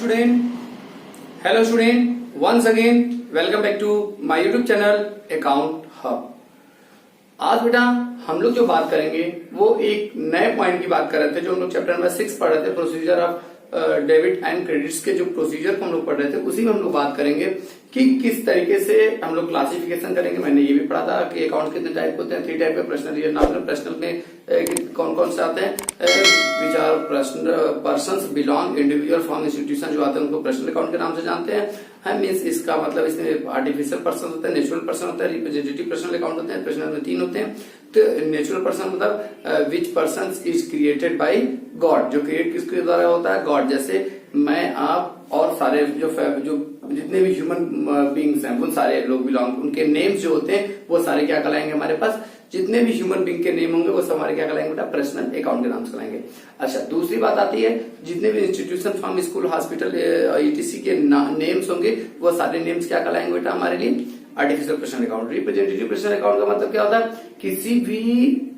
student, hello student, once again welcome back to my YouTube channel Account Hub। आज बेटा हम लोग जो बात करेंगे वो एक नए पॉइंट की बात कर रहे थे जो हम लोग चैप्टर नंबर 6 पढ़ रहे थे, procedure of debit and credits के जो प्रोसीजर को हम लोग पढ़ रहे थे उसी में हम लोग बात करेंगे कि किस तरीके से हम लोग क्लासिफिकेशन करेंगे। मैंने ये भी पढ़ा था कि अकाउंट कितने टाइप होते हैं, 3 टाइप के, पर्सनल, रियल, नॉमिनल। पर्सनल में कौन कौन से आते हैं, which are persons belong individual from institution, जो आते हैं उनको पर्सनल अकाउंट के नाम से जानते हैं। मीन्स इसका मतलब इसमें आर्टिफिशियल पर्सन होता है, नेचुरल पर्सन होता है, रिप्रेजेंटेटिव पर्सनल अकाउंट होते हैं। पर्सनल में 3 होते हैं। तो नेचुरल पर्सन मतलब विच person is created by God, जो क्रिएट किसके द्वारा होता है, गॉड। जैसे मैं, आप और सारे जो जितने भी ह्यूमन बींग्स हैं वो सारे लोग बिलोंग, उनके नेम्स जो होते हैं वो सारे क्या कहलाएंगे हमारे पास, जितने भी ह्यूमन बींग के नेम होंगे वो सब हमारे क्या कहलाएंगे बेटा, पर्सनल अकाउंट के नाम से कहलाएंगे। अच्छा, दूसरी बात आती है जितने भी institution, firm, school, hospital, etc के नेम्स होंगे वो सारे नेम्स क्या कहलाएंगे बेटा हमारे लिए, artificial personal account. Representative personal account का मतलब क्या होता है, किसी भी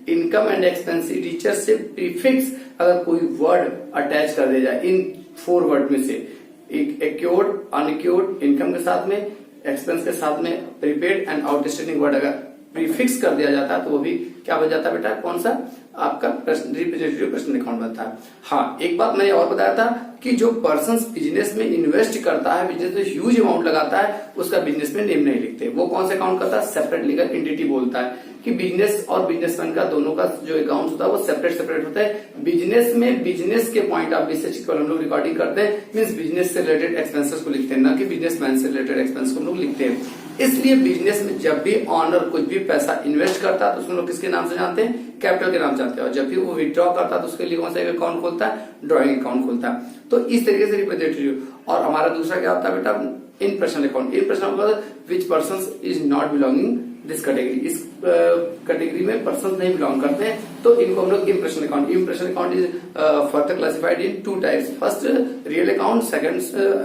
इनकम एंड एक्सपेंडिचर से प्रीफिक्स अगर कोई वर्ड अटैच कर दिया जाए इन 4 वर्ड में से, एक्योर्ड, अनक्योर्ड, इनकम के साथ में, एक्सपेंस के साथ में, प्रीपेड एंड आउटस्टैंडिंग वर्ड अगर प्रीफिक्स कर दिया जाता है तो वो भी क्या बन जाता है बेटा, कौन सा, आपका रिप्रेजेंटेटिव पर्सनल अकाउंट बनता है। हाँ, एक बात मैंने और बताया था कि जो पर्सन बिजनेस में इन्वेस्ट करता है, बिजनेस में ह्यूज अमाउंट लगाता है, उसका बिजनेस में नेम नहीं लिखते। वो कौन सा अकाउंट करता है, सेपरेट लीगल एंटिटी बोलता है कि बिजनेस और बिजनेसमैन का दोनों का जो अकाउंट होता है वो सेपरेट होता है। बिजनेस में बिजनेस के पॉइंट ऑफ व्यू से हम लोग रिकॉर्डिंग करते हैं, मीन्स बिजनेस से रिलेटेड एक्सपेंसेस को लिखते हैं, ना कि बिजनेसमैन से रिलेटेड एक्सपेंस को हम लोग लिखते हैं। इसलिए बिजनेस में जब भी ऑनर कुछ भी पैसा इन्वेस्ट करता है तो उसको लोग किसके नाम से जानते हैं, कैपिटल के नाम से जानते हैं। और जब भी वो विड्रॉ करता है तो उसके लिए कौन सा अकाउंट खोलता है, ड्रॉइंग अकाउंट खोलता है। तो इस तरीके से रिप्रेजेंटेटिव। और हमारा दूसरा क्या होता है बेटा, in personal account. In personal account which person is not belonging this category, इस कैटेगरी में पर्सन नहीं बिलोंग करते हैं तो इनको हम लोग impression account. Impression account is further classified in 2 types, first real account, second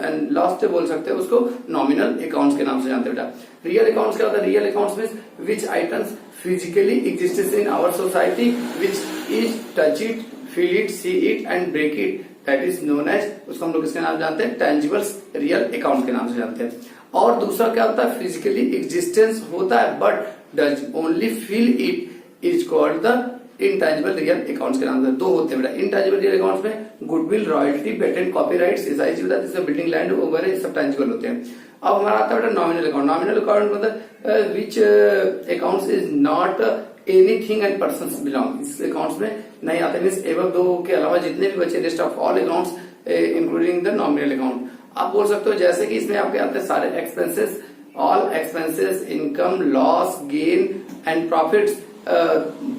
and last बोल सकते हैं उसको नॉमिनल अकाउंट्स के नाम से जानते हैं बेटा। रियल अकाउंट्स क्या होता है, रियल अकाउंट्स में which items physically exist in our society which is touch it, feel it, see it and break it, that is known as, उसको हम लोग किसके नाम जानते हैं, टेंजिबल्स रियल अकाउंट के नाम से जानते हैं। और दूसरा क्या होता है, फिजिकली एग्जिस्टेंस होता है but does only feel it, is called the intangible real accounts के नाम से। 2 होते हैं बेटा इंटेंजिबल रियल अकाउंट्स में, गुडविल, रॉयल्टी, पेटेंट, कॉपीराइट्स, जिसमें बिल्डिंग, लैंड वगैरह ये सब टेंजिबल होते हैं। अब हमारा आता है बेटा नॉमिनल अकाउंट। नॉमिनल अकाउंट मतलब which accounts is not anything and persons belong, इस अकाउंट्स में नहीं आते। मीन्स एवं 2 के अलावा जितने भी बचे, list of all accounts including the nominal account. आप बोल सकते हो जैसे कि इसमें आपके आते हैं सारे expenses, all expenses, income, loss, gain and profits,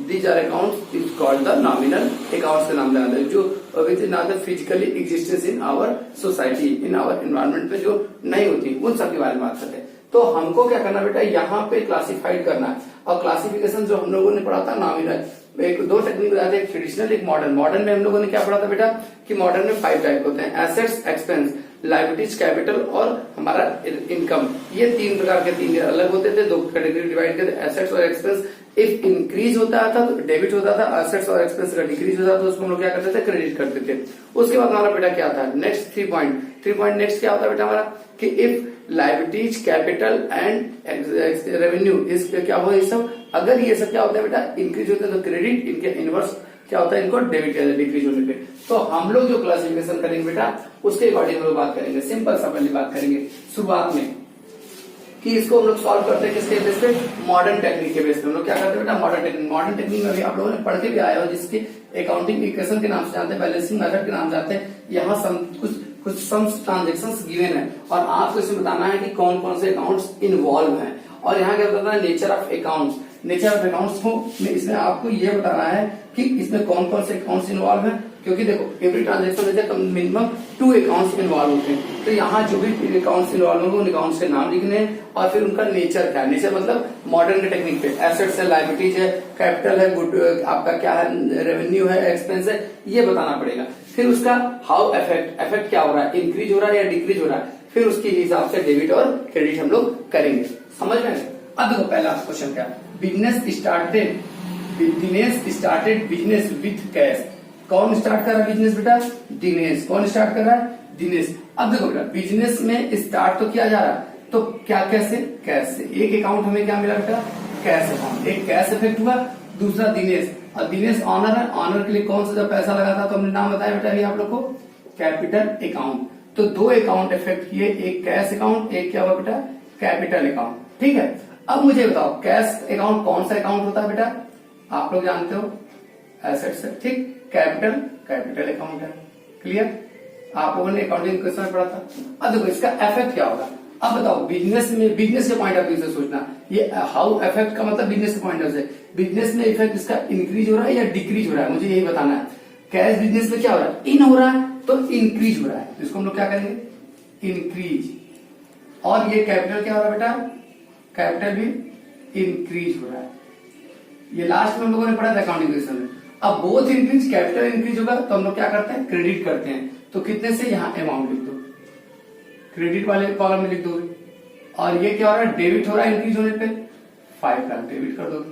these are accounts is called the nominal accounts के नाम जानते हैं, जो which is not physically existence in our society, in our environment में जो नहीं होती, उन सब के बारे में बात करते हैं। तो हमको क्या करना बेटा, यहाँ पे क्लासिफाइड करना है। और क्लासिफिकेशन जो हम लोगों ने पढ़ा था नॉमिनल, 2 टेक्निक बताते हैं, ट्रेडिशनल, एक मॉडर्न। मॉडर्न में हम लोगों ने क्या पढ़ा था बेटा कि मॉडर्न में 5 टाइप होते हैं, एसेट्स, एक्सपेंस, लायबिलिटीज, कैपिटल और हमारा इनकम। ये 3 प्रकार के 3 अलग होते थे, 2 कैटेगरी डिवाइड करते, एसेट्स और एक्सपेंस। इफ इंक्रीज होता था तो डेबिट होता था, एसेट्स और एक्सपेंस का डिक्रीज होता था तो उसको हम लोग क्या करते थे, क्रेडिट करते थे। उसके बाद हमारा बेटा क्या था, नेक्स्ट 3 पॉइंट नेक्स्ट क्या होता है बेटा हमारा कि if liabilities, capital and revenue इस क्या हो, ये सब अगर ये सब क्या होता है बेटा इंक्रीज होते हैं तो क्रेडिट, इनके इनवर्स क्या होता है, इनको डेबिट डिक्रीज होने पे। तो हम लोग जो क्लासिफिकेशन करेंगे बेटा उसके अकॉर्डिंग हम लोग बात करेंगे। सिंपल सा पहले बात करेंगे शुरुआत में कि इसको हम लोग सॉल्व करते हैं किसके बेस पे, मॉडर्न टेक्निक के बेस पे। हम लोग क्या करते हैं बेटा, मॉडर्न टेक्निक। मॉडर्न टेक्निक में भी आप लोगों ने पढ़ के भी आया हो, जिसके अकाउंटिंग इक्वेशन के नाम से जानते हैं, बैलेंसिंग मेथड के नाम से जानते हैं। यहाँ कुछ सम्स ट्रांजेक्शंस गिवन है और आपको इसमें बताना है कि कौन कौन से अकाउंट्स इन्वॉल्व हैं। और यहाँ क्या बताना है, nature of accounts. Nature of accounts को इसमें आपको ये बताना है कि इसमें कौन कौन से अकाउंट्स इन्वॉल्व हैं, क्योंकि देखो एवरी ट्रांजेक्शन में मिनिमम 2 अकाउंट्स इन्वॉल्व होते हैं। तो यहाँ जो भी अकाउंट्स इन्वॉल्व होंगे उन अकाउंट्स के नाम लिखने हैं और फिर उनका नेचर क्या है। नेचर मतलब मॉडर्न के टेक्निक पे एसेट्स है, लायबिलिटीज है, कैपिटल है, गुड आपका क्या है, रेवेन्यू है, एक्सपेंस है, ये बताना पड़ेगा। फिर उसका हाउ इफेक्ट क्या हो रहा है, इंक्रीज हो रहा है या डिक्रीज हो रहा है, फिर उसके हिसाब से डेबिट और क्रेडिट हम लोग करेंगे। समझ में? अब देखो पहला क्वेश्चन क्या, Dinesh started business with cash. कौन स्टार्ट कर रहा है बिजनेस बेटा, दिनेश। कौन स्टार्ट कर रहा है, दिनेश। अब देखो बेटा, बिजनेस में स्टार्ट तो किया जा रहा है, तो क्या कैसे, कैश से। एक अकाउंट हमें क्या मिला बेटा, कैश अकाउंट। एक कैश इफेक्ट हुआ, दूसरा दिनेश, और दिनेश ऑनर है। ऑनर के लिए कौन सा जब पैसा लगा था तो हमने नाम बताया बेटा अभी आप लोग को, कैपिटल अकाउंट। तो दो अकाउंट इफेक्ट किए, एक कैश अकाउंट, एक क्या हुआ बेटा, कैपिटल अकाउंट। ठीक है, अब मुझे बताओ कैश अकाउंट कौन सा अकाउंट होता है बेटा, आप लोग जानते हो, एसेट्स है। ठीक, कैपिटल अकाउंट है। क्लियर, आप लोगों ने अकाउंटिंग क्वेश्चन पढ़ा था। अब देखो इसका इफेक्ट क्या होगा। अब बताओ बिजनेस में, बिजनेस के पॉइंट ऑफ व्यू से सोचना, ये हाउ इफेक्ट का मतलब बिजनेस के पॉइंट ऑफ व्यू से, बिजनेस में इफेक्ट इसका इंक्रीज हो रहा है या डिक्रीज हो रहा है, मुझे यही बताना है। कैश बिजनेस में क्या हो रहा है, इन हो रहा है, तो इंक्रीज हो रहा है, इसको हम लोग क्या करेंगे, इंक्रीज। और ये कैपिटल क्या हो रहा है बेटा, कैपिटल भी इंक्रीज हो रहा है। ये लास्ट में हम लोगों ने पढ़ा था अकाउंटिंग क्वेश्चन में। अब बोथ इंक्रीज, कैपिटल इंक्रीज होगा तो हम लोग क्या करते हैं, क्रेडिट करते हैं। तो कितने से यहाँ अमाउंट लिख दो, क्रेडिट वाले कॉलम में लिख दोगे। और ये क्या हो रहा है, डेबिट हो रहा है इंक्रीज होने पे, 5 का डेबिट कर दोगे।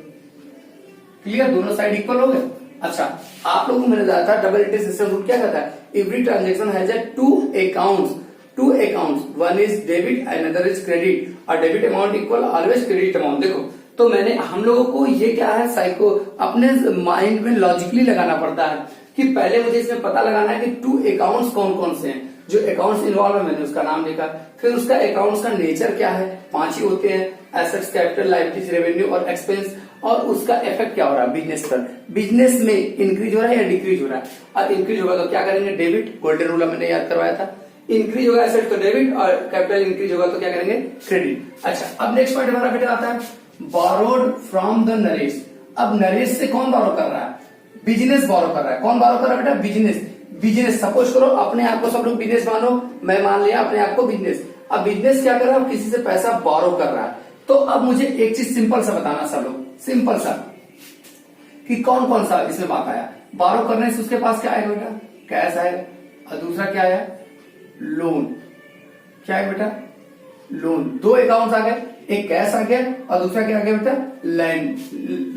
क्लियर, दोनों साइड इक्वल हो गए। अच्छा, आप लोगों को मैंने बताया था डबल इंटरेस्ट सिस्टम रूल क्या कहता है, every transaction has two accounts, one is debit and other is credit, और debit amount equal always credit amount. देखो, तो मैंने हम लोगों को ये क्या है, साइको अपने माइंड में लॉजिकली लगाना पड़ता है कि पहले मुझे इसमें पता लगाना है कि टू अकाउंट्स कौन कौन से हैं। जो अकाउंट्स इन्वॉल्व है मैंने उसका नाम लिखा, फिर उसका अकाउंट्स का नेचर क्या है, 5 ही होते हैं, एसेट्स, कैपिटल, लायबिलिटीज, रेवेन्यू और एक्सपेंस, और उसका इफेक्ट क्या हो रहा है बिजनेस पर, बिजनेस में इंक्रीज हो रहा है या डिक्रीज हो रहा है। और इंक्रीज होगा तो क्या करेंगे, डेबिट, गोल्डन रूल मैंने याद करवाया था। इंक्रीज होगा एसेट तो डेबिट, और कैपिटल इंक्रीज होगा तो क्या करेंगे, क्रेडिट। अच्छा, अब नेक्स्ट पॉइंट हमारा बेटा आता है बोरोड फ्रॉम द नरेश। अब नरेश से कौन बोरो कर रहा है, बिजनेस बोरो कर रहा है। कौन बोरो कर रहा है बेटा, बिजनेस। बिजनेस, सपोज करो अपने आप को सब लोग बिजनेस मानो, मैं मान लिया अपने आप को बिजनेस। अब बिजनेस क्या कर रहा है, किसी से पैसा बोरो कर रहा है। तो अब मुझे एक चीज सिंपल सा बताना सब लोग, सिंपल सा, कि कौन कौन सा इसमें बात आया। बोरो करने से उसके पास क्या आएगा बेटा, कैश आएगा, और दूसरा क्या आया, लोन। क्या है बेटा, लोन। दो अकाउंट्स आ गए, एक कैश आ गया और दूसरा क्या आ गया बेटा, लैंड,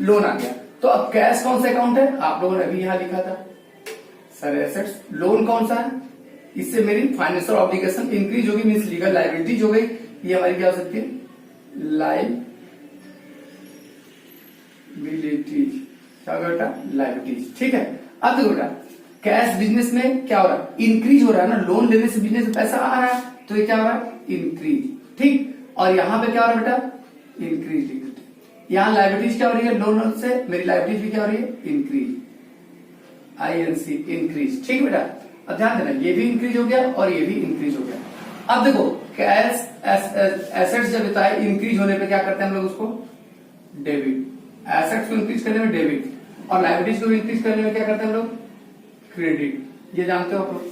लोन आ गया। तो अब कैश कौन सा अकाउंट है, आप लोगों ने अभी यहां लिखा था सर एसेट्स। लोन कौन सा है, इससे मेरी फाइनेंशियल ऑब्लिगेशन इंक्रीज होगी, मींस लीगल लायबिलिटीज हो गई। ये हमारी क्या हो सकती है, लायबिलिटीज। क्या होगा बेटा, लायबिलिटीज। ठीक है, अब देखो बेटा, कैश बिजनेस में क्या हो रहा है, इंक्रीज हो रहा है ना, लोन लेने से बिजनेस में पैसा आ रहा है, तो ये क्या हो रहा है, इंक्रीज। ठीक, और यहां पे क्या हो रहा है बेटा, इंक्रीज। यहां लायबिलिटीज क्या हो रही है, लोन से मेरी लायबिलिटीज भी क्या हो रही है, इंक्रीज, INC, इंक्रीज। ठीक बेटा, अब ध्यान देना, ये भी इंक्रीज हो गया और ये भी इंक्रीज हो गया। अब देखो, कैश एसेट्स जब बताए इंक्रीज होने पे क्या करते हैं हम लोग, उसको डेबिट। एसेट्स को इंक्रीज करने में डेबिट, और लायबिलिटीज को इंक्रीज करने में क्या करते हैं हम लोग, क्रेडिट। ये जानते हो आप लोग।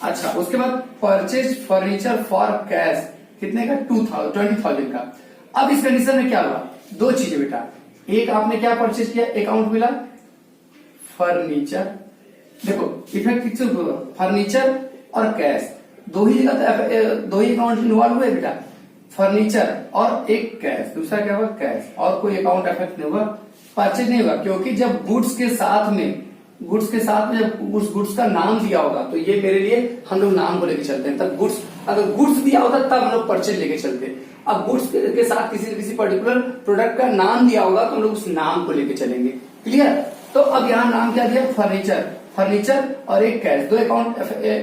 अच्छा, उसके बाद परचेज फर्नीचर फॉर कैश, कितने का, 20,000 का। अब इस कंडीशन में क्या हुआ, दो चीजें बेटा, एक आपने क्या परचेज किया, अकाउंट मिला फर्नीचर। देखो इफेक्ट किससे हुआ, फर्नीचर और कैश, दो ही जगह, दो ही अकाउंट इन्वॉल्व हुए बेटा, फर्नीचर और एक कैश, दूसरा क्या हुआ, कैश, और कोई अकाउंट इफेक्ट नहीं हुआ, परचेज नहीं हुआ। क्योंकि जब गुड्स के साथ में जब उस गुड्स का नाम दिया होगा, तो ये मेरे लिए हम लोग नाम को लेके चलते हैं। तब गुड्स, अगर गुड्स दिया होता तब हम लोग परचेज लेके चलते हैं। अब गुड्स के साथ किसी पर्टिकुलर प्रोडक्ट का नाम दिया होगा तो हम लोग उस नाम को लेके चलेंगे। क्लियर, तो अब यहाँ नाम क्या दिया, फर्नीचर और एक कैश, दो अकाउंट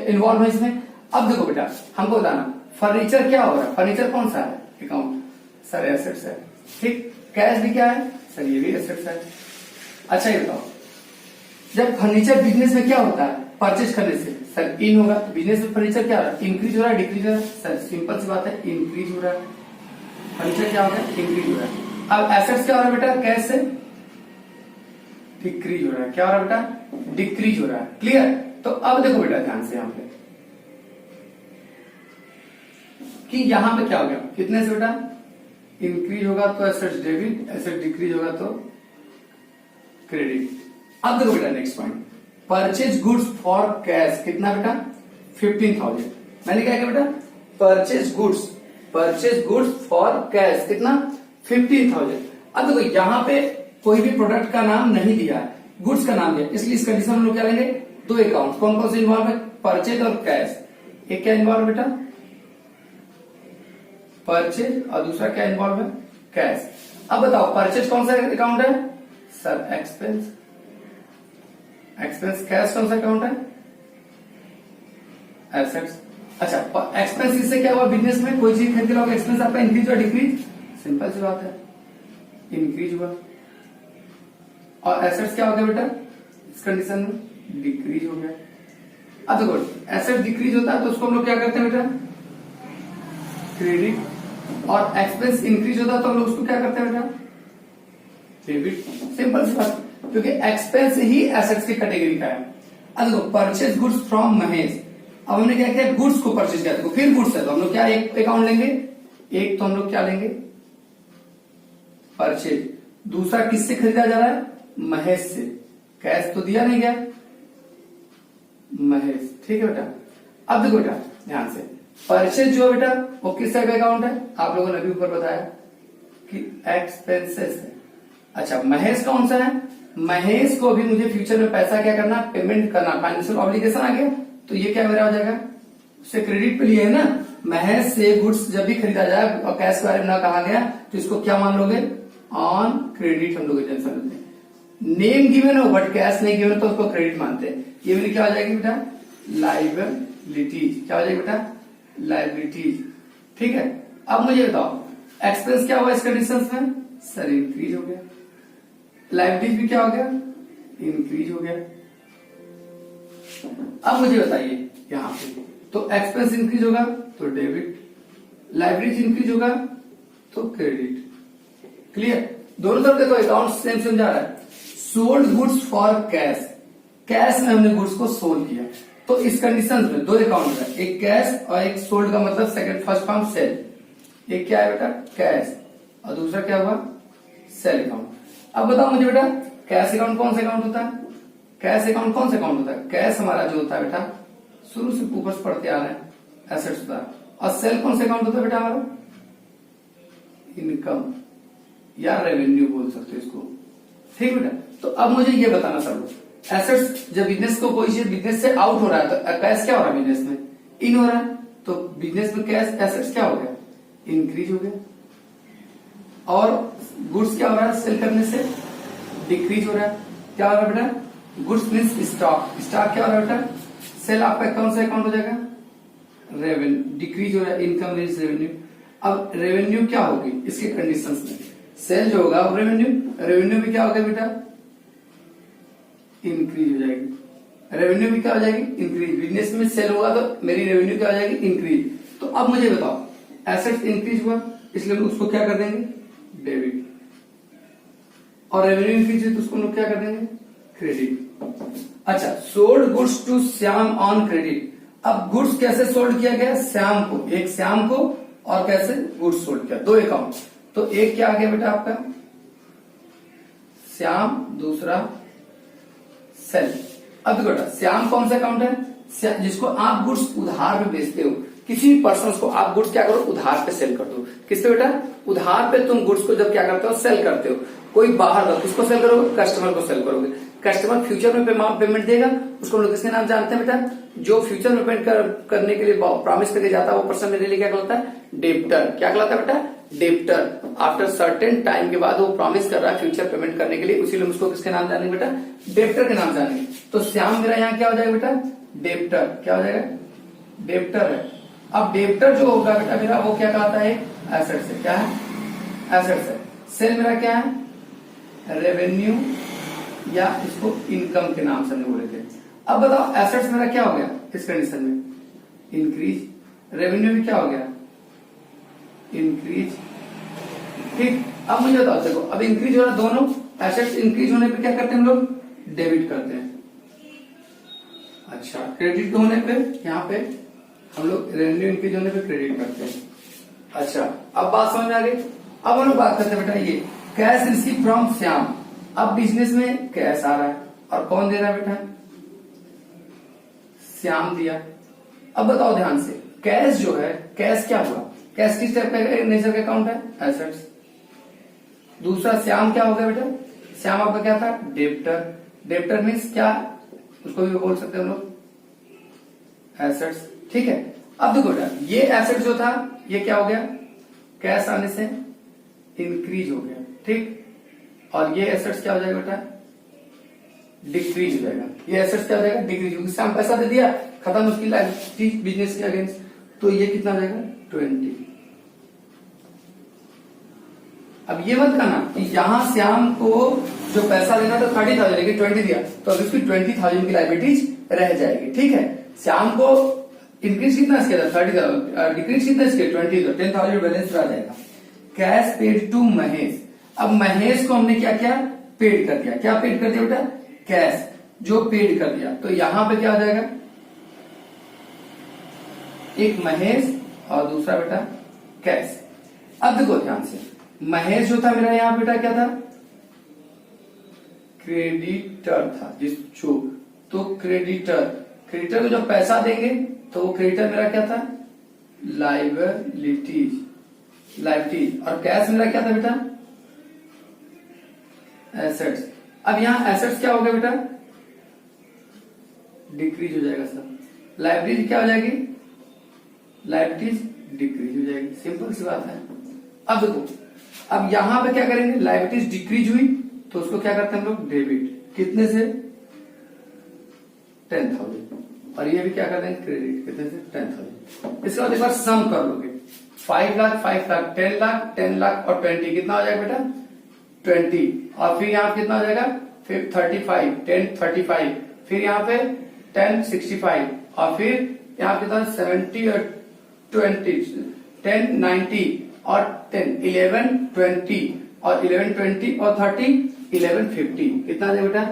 इन्वॉल्व है इसमें। अब देखो बेटा, हमको बताना फर्नीचर क्या हो रहा है, फर्नीचर कौन सा है अकाउंट, सर एसेट्स है। ठीक, कैश भी क्या है सर, ये भी एसेट्स है। अच्छा ये बताओ, जब फर्नीचर बिजनेस में क्या होता है, परचेज करने से सर इन होगा, तो बिजनेस में फर्नीचर क्या हो रहा है, इंक्रीज हो रहा है, डिक्रीज हो रहा है, सर सिंपल सी बात है, इंक्रीज हो रहा है। फर्नीचर क्या हो रहा है, इंक्रीज हो रहा है। अब एसेट्स क्या हो रहा है बेटा, कैश से डिक्रीज हो रहा है। क्या हो रहा है बेटा, डिक्रीज हो रहा है। क्लियर, तो अब देखो बेटा ध्यान से यहाँ पे कि यहाँ पे क्या हो गया, कितने से बेटा, इंक्रीज होगा तो एसेट्स डेबिट, एसेट डिक्रीज होगा तो क्रेडिट। अब देखो बेटा next point, purchase goods for cash, कितना बेटा, 15,000। मैंने क्या किया बेटा, परचेज गुड्स फॉर कैश, कितना, 15,000। अब देखो यहाँ पे कोई भी प्रोडक्ट का नाम नहीं दिया है, गुड्स का नाम दिया, इसलिए इस कंडीशन में हम लोग क्या लेंगे, दो अकाउंट कौन कौन से इन्वॉल्व है, परचेज और कैश। एक क्या इन्वॉल्व बेटा, परचेज, और दूसरा क्या इन्वॉल्व है, कैश। अब बताओ परचेज कौन सा अकाउंट है सर, एक्सपेंस। एक्सपेंस कैश कौन सा अकाउंट है, एसेट्स। अच्छा, एक्सपेंस इससे क्या हुआ, बिजनेस में कोई चीज खरीद लोगे, एक्सपेंस आपका इंक्रीज हुआ डिक्रीज, सिंपल सी बात है, इंक्रीज हुआ। और एसेट्स क्या हो गया बेटा, इस कंडीशन में डिक्रीज हो गया। अब देखो एसेट डिक्रीज होता है तो उसको हम लोग क्या करते हैं बेटा, क्रेडिट। और एक्सपेंस इंक्रीज होता है तो हम लोग उसको क्या करते हैं बेटा, डेबिट। सिंपल सी बात, क्योंकि एक्सपेंस ही एसेट्स की कैटेगरी का है। अब देखो परचेज गुड्स फ्रॉम महेश, अब हमने क्या किया, गुड्स को परचेज किया, देखो फिर गुड्स है तो हम लोग क्या एक अकाउंट लेंगे, एक तो हम लोग क्या लेंगे, परचेज। दूसरा किससे खरीदा जा रहा है, महेश से, कैश तो दिया नहीं गया, महेश। ठीक है बेटा। अब देखो बेटा ध्यान से, परचेज जो है बेटा वो किस टाइप का अकाउंट है, आप लोगों ने अभी ऊपर बताया कि एक्सपेंसेस है। अच्छा महेश कौन सा है, महेश को भी मुझे फ्यूचर में पैसा क्या करना, पेमेंट करना, फाइनेंशियल ऑब्लिगेशन आ गया, तो ये क्या मेरा हो जाएगा, उससे क्रेडिट पे लिए है ना। महेश से गुड्स जब भी खरीदा जाए और कैश के बारे में ना कहा गया तो इसको क्या मान लोगे, ऑन क्रेडिट हम लोग टेंशन लेते हैं। नेम गिवन हो बट कैश नहीं गिवन तो उसको क्रेडिट मानते हैं। ये मेरी क्या हो जाएगी बेटा, लाइबिलिटीज। क्या हो जाएगी बेटा, लाइबिलिटीज। ठीक है। अब मुझे बताओ एक्सपेंस क्या हुआ इस कंडीशन में, सर इंक्रीज हो गया, लाइबिलिटीज भी क्या हो गया, इंक्रीज हो गया। अब मुझे बताइए यहां पे तो एक्सपेंस इंक्रीज होगा तो डेबिट, लाइबिलिटीज इंक्रीज होगा तो क्रेडिट। क्लियर, दोनों तरफ देखो अकाउंट सेम सेम जा रहा है। Sold goods for cash, cash में हमने गुड्स को सोल्ड किया, तो इस कंडीशन में दो अकाउंट है, एक कैश और एक सोल्ड का मतलब सेकंड फर्स्ट फॉर्म सेल। एक क्या है बेटा, कैश, और दूसरा क्या हुआ, सेल अकाउंट। अब बताओ मुझे बेटा कैश अकाउंट कौन सा अकाउंट होता है, कैश अकाउंट कौन सा अकाउंट होता है, कैश हमारा जो होता है बेटा शुरू से ऊपर से पढ़ते आ रहे हैं, एसेट्स होता है। और सेल कौन सा अकाउंट होता है बेटा हमारा, इनकम या रेवेन्यू बोल सकते हो इसको। ठीक बेटा, तो अब मुझे ये बताना सब एसेट्स, जब बिजनेस को कोई चीज बिजनेस से आउट हो रहा है तो कैश क्या हो रहा है, बिजनेस में इन हो रहा है, तो बिजनेस में कैश एसेट्स क्या हो गया, इंक्रीज हो गया। और गुड्स क्या हो रहा है, सेल करने से डिक्रीज हो रहा है। क्या हो रहा है बेटा, गुड्स मीन्स स्टॉक, स्टॉक क्या हो रहा है बेटा, सेल आपका कौन सा अकाउंट हो जाएगा, रेवेन्यू, डिक्रीज हो रहा है, इनकम मीन्स रेवेन्यू। अब रेवेन्यू क्या होगी इसके कंडीशंस में, सेल जो होगा रेवेन्यू, रेवेन्यू भी क्या हो गया बेटा, इंक्रीज हो जाएगी, रेवेन्यू भी क्या हो जाएगी, इंक्रीज। बिजनेस में सेल होगा तो मेरी रेवेन्यू क्या हो जाएगी, इंक्रीज। तो अब मुझे बताओ एसेट्स इंक्रीज हुआ इसलिए हम उसको क्या कर देंगे, डेबिट, और रेवेन्यू इंक्रीज है तो उसको हम लोग क्या कर देंगे, क्रेडिट। अच्छा, sold goods to Shyam on credit. अब गुड्स कैसे सोल्ड किया गया, श्याम को, एक श्याम को, और कैसे गुड्स सोल्ड किया, दो अकाउंट। तो एक क्या आ गया बेटा आपका श्याम, दूसरा सेल। अब देखो बेटा श्याम कौन सा अकाउंट है, जिसको आप गुड्स उधार पे बेचते हो, किसी भी पर्सन को आप गुड्स क्या करो, उधार पे सेल कर दो। किससे बेटा, उधार पे तुम गुड्स को जब क्या करते हो, सेल करते हो। कोई बाहर का किसको सेल करोगे, कस्टमर को सेल करोगे। कस्टमर फ्यूचर में पेमेंट देगा, उसको लोग किसके नाम जानते हैं बेटा, जो फ्यूचर में पेमेंट करने के लिए प्रॉमिस करके जाता है वो पर्सन मेरे लिए क्या कहलाता है, डेब्टर। क्या कहलाता है बेटा, डेब्टर। आफ्टर सर्टेन टाइम के बाद वो प्रॉमिस कर रहा है फ्यूचर पेमेंट करने के लिए, उसीलिए उसको किसके नाम जानेंगे बेटा, डेब्टर के नाम जानेंगे। तो श्याम मेरा यहाँ क्या हो जाएगा बेटा, डेब्टर। क्या हो जाएगा, डेब्टर है। अब डेब्टर जो होगा बेटा मेरा वो क्या कहलाता है, एसेट से। क्या है, एसेट से। सेल मेरा क्या है, रेवेन्यू या इसको इनकम के नाम से हमने बोले थे। अब बताओ एसेट्स मेरा क्या हो गया इस कंडीशन में, इंक्रीज, रेवेन्यू भी क्या हो गया, इंक्रीज। ठीक, अब मुझे बताओ देखो अब इंक्रीज हो रहा, दोनों एसेट्स इंक्रीज होने पे क्या करते हैं हम लोग, डेबिट करते हैं। अच्छा, क्रेडिट होने पे यहाँ पे हम लोग रेवेन्यू इंक्रीज होने पे क्रेडिट करते हैं। अच्छा, अब बात समझ में आ गई। अब हम लोग बात करते हैं बेटा ये कैश रिसीव फ्रॉम श्याम। अब बिजनेस में कैश आ रहा है और कौन दे रहा है बेटा, श्याम दिया। अब बताओ ध्यान से, कैश जो है, कैश क्या हुआ, कैश किस टाइप का नेचर का अकाउंट है, एसेट्स। दूसरा श्याम क्या हो गया बेटा, श्याम आपका क्या था, डेब्टर। डेब्टर मीन्स क्या, उसको भी बोल सकते हैं हम लोग एसेट्स। ठीक है। अब देखो बेटा, ये एसेट जो था ये क्या हो गया, कैश आने से इंक्रीज हो गया, ठीक, और ये एसेट्स क्या हो जाएगा बेटा, डिक्रीज हो जाएगा। ये एसेट्स क्या हो जाएगा, डिक्रीज, क्योंकि हम पैसा दे दिया, खत्म उसकी लाइफ बिजनेस के अगेंस्ट, तो ये कितना हो जाएगा 20। अब ये मत कहना कि यहां श्याम को जो पैसा देना था 30,000 लेकिन 20 दिया, तो अब उसकी 20,000 की लाइबिलिटीज रह जाएगी, ठीक है। श्याम को इंक्रीज कितना इसके था 30,000, डिक्रीज कितना इसके 20, तो 10,000 बैलेंस रह जाएगा। कैश पेड टू महेश, अब महेश को हमने क्या किया, पेड कर दिया। क्या पेड कर दिया बेटा, कैश जो पेड कर दिया, तो यहां पे क्या हो जाएगा, एक महेश और दूसरा बेटा कैश। अब देखो ध्यान से, महेश जो था मेरा यहां बेटा क्या था, क्रेडिटर था, जो तो क्रेडिटर को जब पैसा देंगे तो वो क्रेडिटर मेरा क्या था, लाइबिलिटीज, और कैश मेरा क्या था बेटा, एसेट्स। अब यहां एसेट्स क्या हो गया बेटा, डिक्रीज हो जाएगा सर, लाइबिलिटीज क्या हो जाएगी, लाइबिलिटीज डिक्रीज हो जाएगी, सिंपल सी बात है। अब देखो, अब यहां पे क्या करेंगे, लाइबिलिटीज डिक्रीज हुई तो उसको क्या करते हैं हम लोग, डेबिट, कितने से 10,000, और ये भी क्या कर देंगे, क्रेडिट, कितने से 10,000। इसके बाद एक बार सम कर लोगे, 5 लाख 5 लाख 10 लाख 10 लाख और 20 कितना हो जाएगा बेटा 20, और फिर यहाँ कितना हो जाएगा, फिर 35 10 35, फिर यहाँ पे 10 65, और फिर यहाँ कितना 70 और 20 10 90 और 10 11 20 और 11 20 और 30 11 50, कितना आ जाएगा बेटा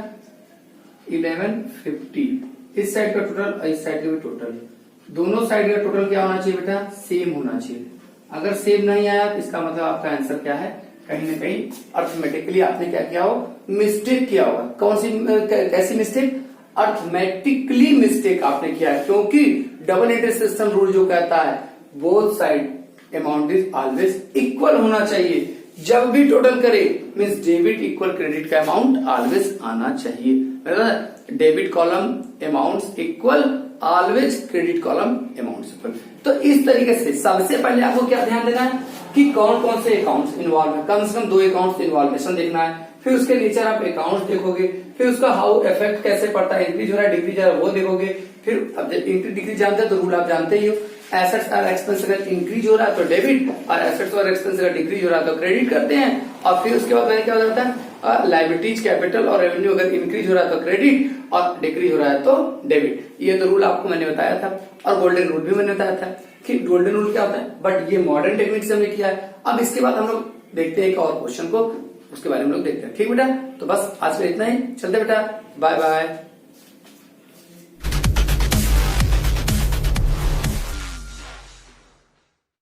11 50। इस साइड का टोटल और इस साइड का भी टोटल, दोनों साइड का टोटल क्या होना चाहिए बेटा, सेम होना चाहिए। अगर सेम नहीं आया तो इसका मतलब आपका आंसर क्या है, कहीं ना कहीं अर्थमेटिकली आपने क्या किया हो, मिस्टेक किया होगा। कौन सी कैसी मिस्टेक, अर्थमेटिकली मिस्टेक आपने किया है, क्योंकि डबल इंटरेस्ट सिस्टम रूल जो कहता है both side amount is always equal होना चाहिए। जब भी टोटल करे मीन्स डेबिट इक्वल क्रेडिट का अमाउंट ऑलवेज आना चाहिए, debit column amounts equal always credit column amounts equal. तो इस तरीके से सबसे पहले आपको क्या ध्यान देना है कि कौन कौन से अकाउंट्स इन्वॉल्व है, कम से कम 2 अकाउंट्स इन्वॉल्वेशन देखना है, फिर उसके नीचे आप अकाउंट्स देखोगे, फिर उसका हाउ इफेक्ट कैसे पड़ता है, इंक्रीज हो रहा है डिक्रीज हो रहा है वो देखोगे, फिर अब इंक्रीज डिक्रीज जानते हैं तो रूल आप जानते ही हो, एसेट्स और एक्सपेंस अगर इंक्रीज हो रहा है तो डेबिट, और एसेट्स और एक्सपेंस अगर डिक्रीज हो रहा है तो क्रेडिट करते हैं, और फिर उसके बाद मैंने क्या हो जाता है, लाइबिलिटीज कैपिटल और रेवेन्यू अगर इंक्रीज हो रहा है तो क्रेडिट और डिक्रीज हो रहा है तो डेबिट। ये तो रूल आपको मैंने बताया था, और गोल्डन रूल भी मैंने बताया था कि गोल्डन रूल क्या होता है, बट ये मॉडर्न टेक्निक से हमने किया है। अब इसके बाद हम लोग देखते हैं एक और क्वेश्चन को, उसके बारे में लोग देखते हैं, ठीक बेटा। तो बस आज के इतना ही, चलते बेटा, बाय बाय।